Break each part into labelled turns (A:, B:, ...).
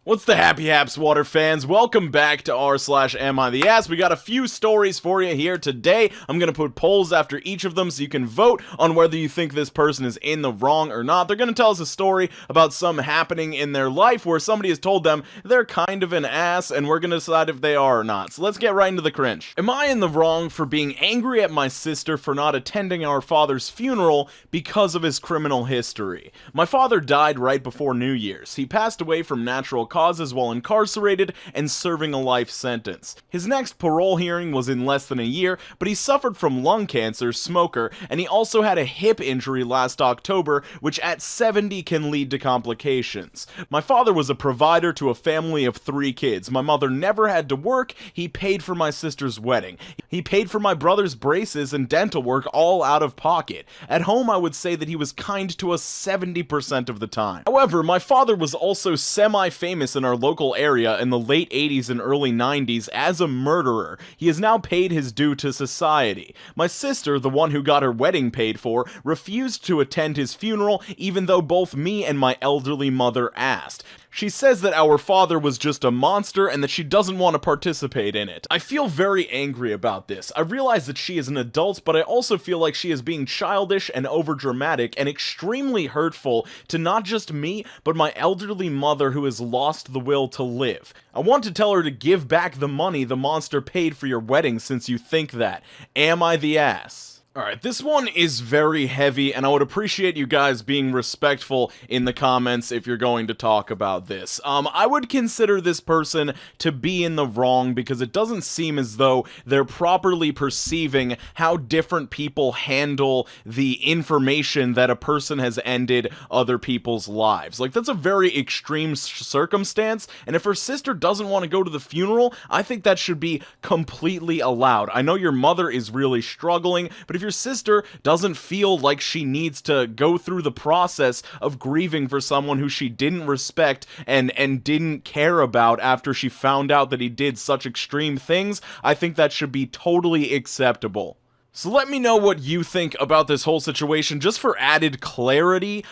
A: What's the happy haps, water fans? Welcome back to r/AmITheAss. We got a few stories for you here today. I'm gonna put polls after each of them so you can vote on whether you think this person is in the wrong or not. They're gonna tell us a story about some happening in their life where somebody has told them they're kind of an ass, and we're gonna decide if they are or not. So let's get right into the cringe. Am I in the wrong for being angry at my sister for not attending our father's funeral because of his criminal history? My father died right before New Year's. He passed away from natural causes while incarcerated and serving a life sentence. His next parole hearing was in less than a year, but he suffered from lung cancer, smoker, and he also had a hip injury last October, which at 70 can lead to complications. My father was a provider to a family of 3 kids. My mother never had to work. He paid for my sister's wedding. He paid for my brother's braces and dental work all out of pocket. At home, I would say that he was kind to us 70% of the time. However, my father was also semi-famous in our local area in the late 80s and early 90s as a murderer. He has now paid his due to society. My sister, the one who got her wedding paid for, refused to attend his funeral even though both me and my elderly mother asked. She says that our father was just a monster and that she doesn't want to participate in it. I feel very angry about this. I realize that she is an adult, but I also feel like she is being childish and overdramatic and extremely hurtful to not just me, but my elderly mother who has lost the will to live. I want to tell her to give back the money the monster paid for your wedding since you think that. Am I the ass? Alright, this one is very heavy, and I would appreciate you guys being respectful in the comments if you're going to talk about this. I would consider this person to be in the wrong because it doesn't seem as though they're properly perceiving how different people handle the information that a person has ended other people's lives. Like, that's a very extreme circumstance, and if her sister doesn't want to go to the funeral, I think that should be completely allowed. I know your mother is really struggling, but if your sister doesn't feel like she needs to go through the process of grieving for someone who she didn't respect and didn't care about after she found out that he did such extreme things, I think that should be totally acceptable. So let me know what you think about this whole situation. Just for added clarity,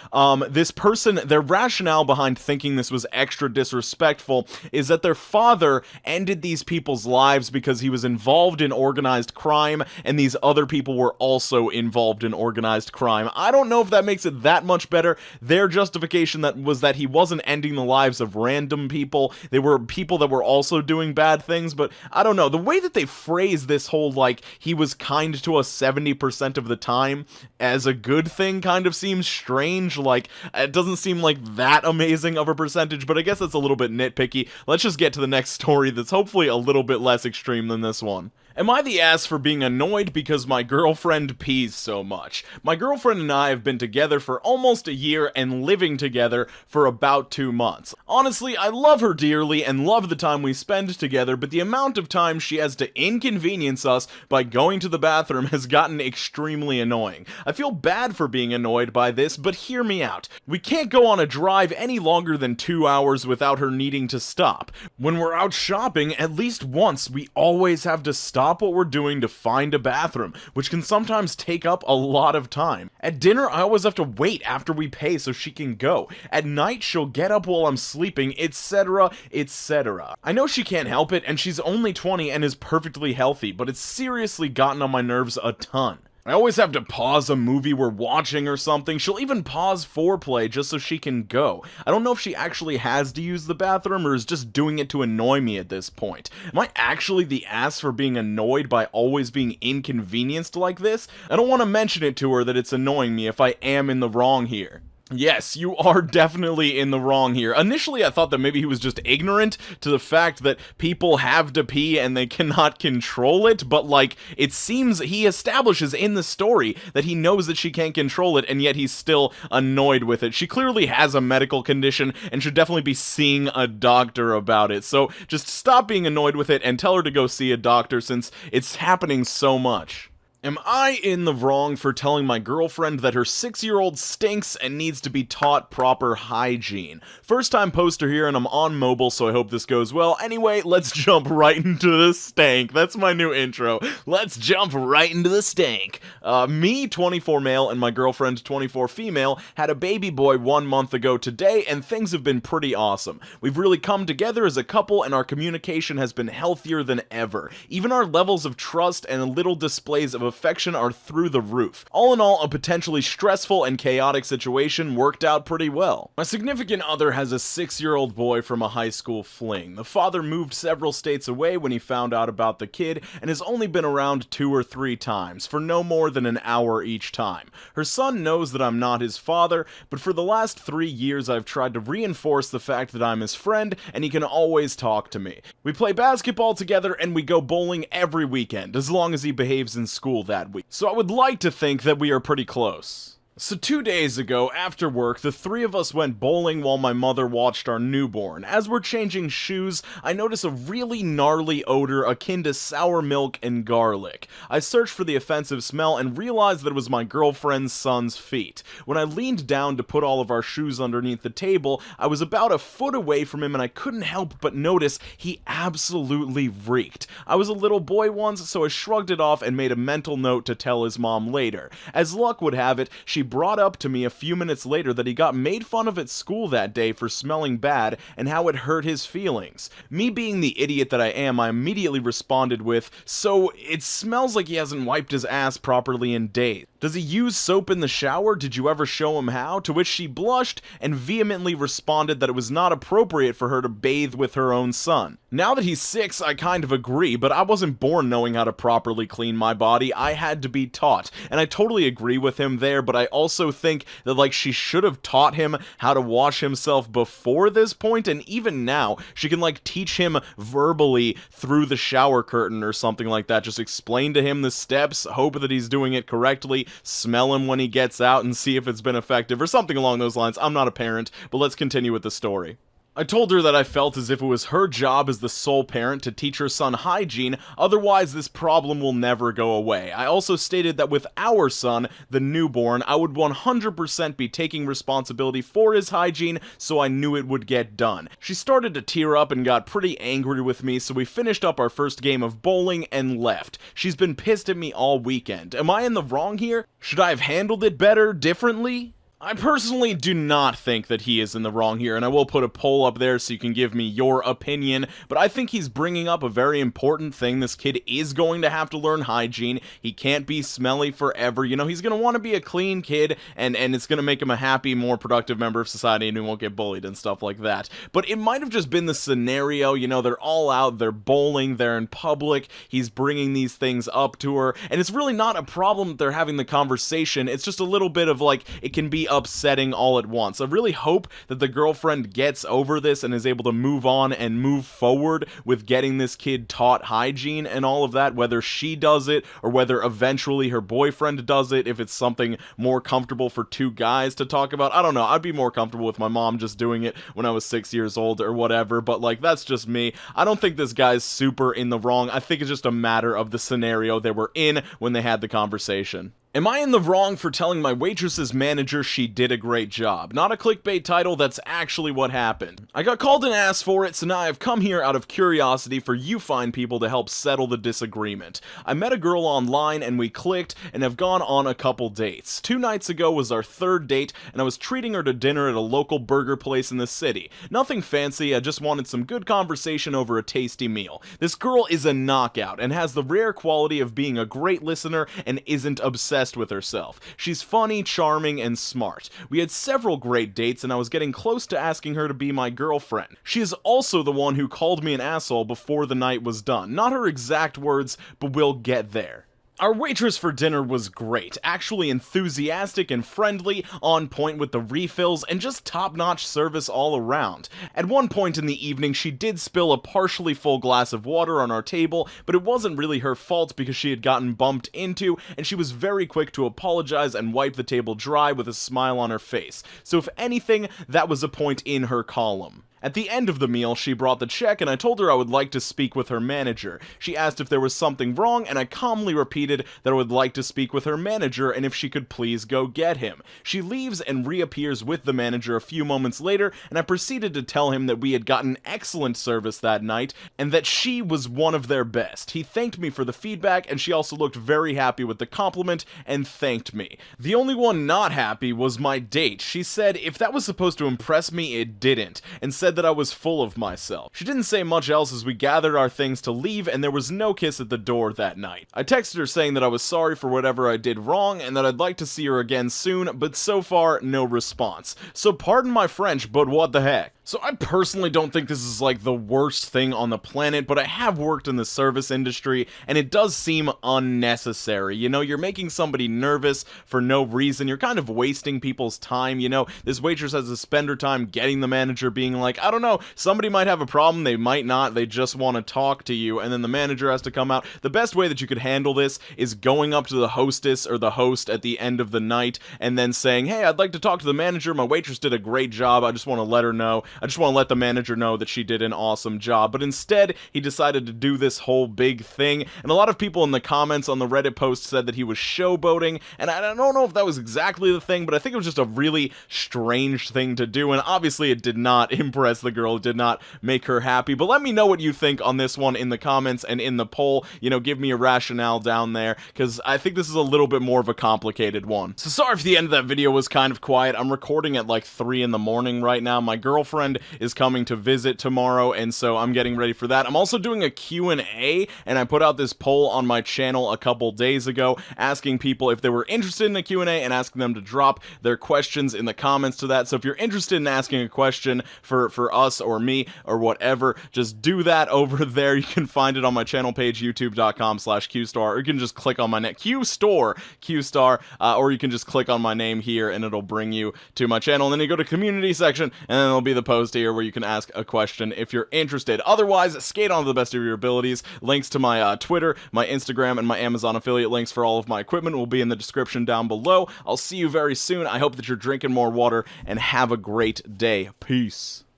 A: this person, their rationale behind thinking this was extra disrespectful is that their father ended these people's lives because he was involved in organized crime, and these other people were also involved in organized crime. I don't know if that makes it that much better. Their justification was that he wasn't ending the lives of random people. They were people that were also doing bad things, but I don't know. The way that they phrase this whole, like, he was kind to us 70% of the time as a good thing kind of seems strange. Like, it doesn't seem like that amazing of a percentage, but I guess that's a little bit nitpicky. Let's just get to the next story that's hopefully a little bit less extreme than this one. Am I the ass for being annoyed because my girlfriend pees so much? My girlfriend and I have been together for almost a year and living together for about 2 months. Honestly, I love her dearly and love the time we spend together, but the amount of time she has to inconvenience us by going to the bathroom has gotten extremely annoying. I feel bad for being annoyed by this, but hear me out. We can't go on a drive any longer than 2 hours without her needing to stop. When we're out shopping, at least once, we always have to stop what we're doing to find a bathroom, which can sometimes take up a lot of time. At dinner, I always have to wait after we pay so she can go. At night, she'll get up while I'm sleeping, etc., etc. I know she can't help it, and she's only 20 and is perfectly healthy, but it's seriously gotten on my nerves a ton. I always have to pause a movie we're watching or something. She'll even pause foreplay just so she can go. I don't know if she actually has to use the bathroom or is just doing it to annoy me at this point. Am I actually the ass for being annoyed by always being inconvenienced like this? I don't want to mention it to her that it's annoying me if I am in the wrong here. Yes, you are definitely in the wrong here. Initially, I thought that maybe he was just ignorant to the fact that people have to pee and they cannot control it, but, like, it seems he establishes in the story that he knows that she can't control it, and yet he's still annoyed with it. She clearly has a medical condition and should definitely be seeing a doctor about it, so just stop being annoyed with it and tell her to go see a doctor since it's happening so much. Am I in the wrong for telling my girlfriend that her 6-year-old stinks and needs to be taught proper hygiene? First time poster here and I'm on mobile, so I hope this goes well. Anyway, let's jump right into the stank. That's my new intro. Let's jump right into the stank. Me, 24 male, and my girlfriend, 24 female, had a baby boy 1 month ago today, and things have been pretty awesome. We've really come together as a couple, and our communication has been healthier than ever. Even our levels of trust and little displays of affection are through the roof. All in all, a potentially stressful and chaotic situation worked out pretty well. My significant other has a 6-year-old boy from a high school fling. The father moved several states away when he found out about the kid and has only been around 2 or 3 times, for no more than an hour each time. Her son knows that I'm not his father, but for the last 3 years I've tried to reinforce the fact that I'm his friend and he can always talk to me. We play basketball together and we go bowling every weekend, as long as he behaves in school that week. So I would like to think that we are pretty close. So 2 days ago, after work, the 3 of us went bowling while my mother watched our newborn. As we're changing shoes, I notice a really gnarly odor akin to sour milk and garlic. I searched for the offensive smell and realized that it was my girlfriend's son's feet. When I leaned down to put all of our shoes underneath the table, I was about a foot away from him and I couldn't help but notice he absolutely reeked. I was a little boy once, so I shrugged it off and made a mental note to tell his mom later. As luck would have it, she brought up to me a few minutes later that he got made fun of at school that day for smelling bad and how it hurt his feelings. Me being the idiot that I am, I immediately responded with, "So it smells like he hasn't wiped his ass properly in days. Does he use soap in the shower? Did you ever show him how?" To which she blushed and vehemently responded that it was not appropriate for her to bathe with her own son. Now that he's 6, I kind of agree, but I wasn't born knowing how to properly clean my body. I had to be taught, and I totally agree with him there, but I also think that she should have taught him how to wash himself before this point, and even now she can teach him verbally through the shower curtain or something like that. Just explain to him the steps, hope that he's doing it correctly, smell him when he gets out and see if it's been effective or something along those lines. I'm not a parent, but let's continue with the story. I told her that I felt as if it was her job as the sole parent to teach her son hygiene, otherwise this problem will never go away. I also stated that with our son, the newborn, I would 100% be taking responsibility for his hygiene, so I knew it would get done. She started to tear up and got pretty angry with me, so we finished up our first game of bowling and left. She's been pissed at me all weekend. Am I in the wrong here? Should I have handled it better, differently? I personally do not think that he is in the wrong here, and I will put a poll up there so you can give me your opinion, but I think he's bringing up a very important thing. This kid is going to have to learn hygiene. He can't be smelly forever. He's going to want to be a clean kid, and it's going to make him a happy, more productive member of society, and he won't get bullied and stuff like that. But it might have just been the scenario, they're all out, they're bowling, they're in public, he's bringing these things up to her, and it's really not a problem that they're having the conversation. It's just a little bit of it can be upsetting all at once. I really hope that the girlfriend gets over this and is able to move on and move forward with getting this kid taught hygiene and all of that, whether she does it or whether eventually her boyfriend does it, if it's something more comfortable for 2 guys to talk about. I don't know. I'd be more comfortable with my mom just doing it when I was 6 years old or whatever, but that's just me. I don't think this guy's super in the wrong. I think it's just a matter of the scenario they were in when they had the conversation. Am I in the wrong for telling my waitress's manager she did a great job? Not a clickbait title, that's actually what happened. I got called an ass for it, so now I've come here out of curiosity for you fine people to help settle the disagreement. I met a girl online and we clicked and have gone on a couple dates. 2 nights ago was our 3rd date and I was treating her to dinner at a local burger place in the city. Nothing fancy, I just wanted some good conversation over a tasty meal. This girl is a knockout and has the rare quality of being a great listener and isn't obsessed with herself. She's funny, charming, and smart. We had several great dates and I was getting close to asking her to be my girlfriend. She is also the one who called me an asshole before the night was done. Not her exact words, but we'll get there. Our waitress for dinner was great, actually enthusiastic and friendly, on point with the refills, and just top-notch service all around. At one point in the evening, she did spill a partially full glass of water on our table, but it wasn't really her fault because she had gotten bumped into, and she was very quick to apologize and wipe the table dry with a smile on her face. So if anything, that was a point in her column. At the end of the meal, she brought the check and I told her I would like to speak with her manager. She asked if there was something wrong and I calmly repeated that I would like to speak with her manager and if she could please go get him. She leaves and reappears with the manager a few moments later, and I proceeded to tell him that we had gotten excellent service that night and that she was one of their best. He thanked me for the feedback and she also looked very happy with the compliment and thanked me. The only one not happy was my date. She said if that was supposed to impress me, it didn't, and said that I was full of myself. She didn't say much else as we gathered our things to leave, and there was no kiss at the door that night. I texted her saying that I was sorry for whatever I did wrong and that I'd like to see her again soon, but so far, no response. So pardon my French, but what the heck? So I personally don't think this is like the worst thing on the planet, but I have worked in the service industry and it does seem unnecessary. You know, you're making somebody nervous for no reason. You're kind of wasting people's time. You know, this waitress has to spend her time getting the manager, being like, I don't know, somebody might have a problem, they might not, they just want to talk to you, and then the manager has to come out. The best way that you could handle this is going up to the hostess or the host at the end of the night and then saying, hey, I'd like to talk to the manager, my waitress did a great job, I just want to let her know. I just want to let the manager know that she did an awesome job. But instead, he decided to do this whole big thing, and a lot of people in the comments on the Reddit post said that he was showboating, and I don't know if that was exactly the thing, but I think it was just a really strange thing to do, and obviously it did not impress the girl, it did not make her happy. But let me know what you think on this one in the comments and in the poll. You know, give me a rationale down there, because I think this is a little bit more of a complicated one. So sorry if the end of that video was kind of quiet. I'm recording at like 3 in the morning right now. My girlfriend is coming to visit tomorrow, and so I'm getting ready for that. I'm also doing a Q&A, and I put out this poll on my channel a couple days ago asking people if they were interested in a Q&A and asking them to drop their questions in the comments to that. So if you're interested in asking a question for us or me or whatever, just do that over there. You can find it on my channel page, youtube.com/QStar, or you can just click on my name, QStar, or you can just click on my name here and it'll bring you to my channel. And then you go to community section and then there'll be the post here where you can ask a question if you're interested. Otherwise, skate on to the best of your abilities. Links to my Twitter, my Instagram, and my Amazon affiliate links for all of my equipment will be in the description down below. I'll see you very soon. I hope that you're drinking more water and have a great day. Peace.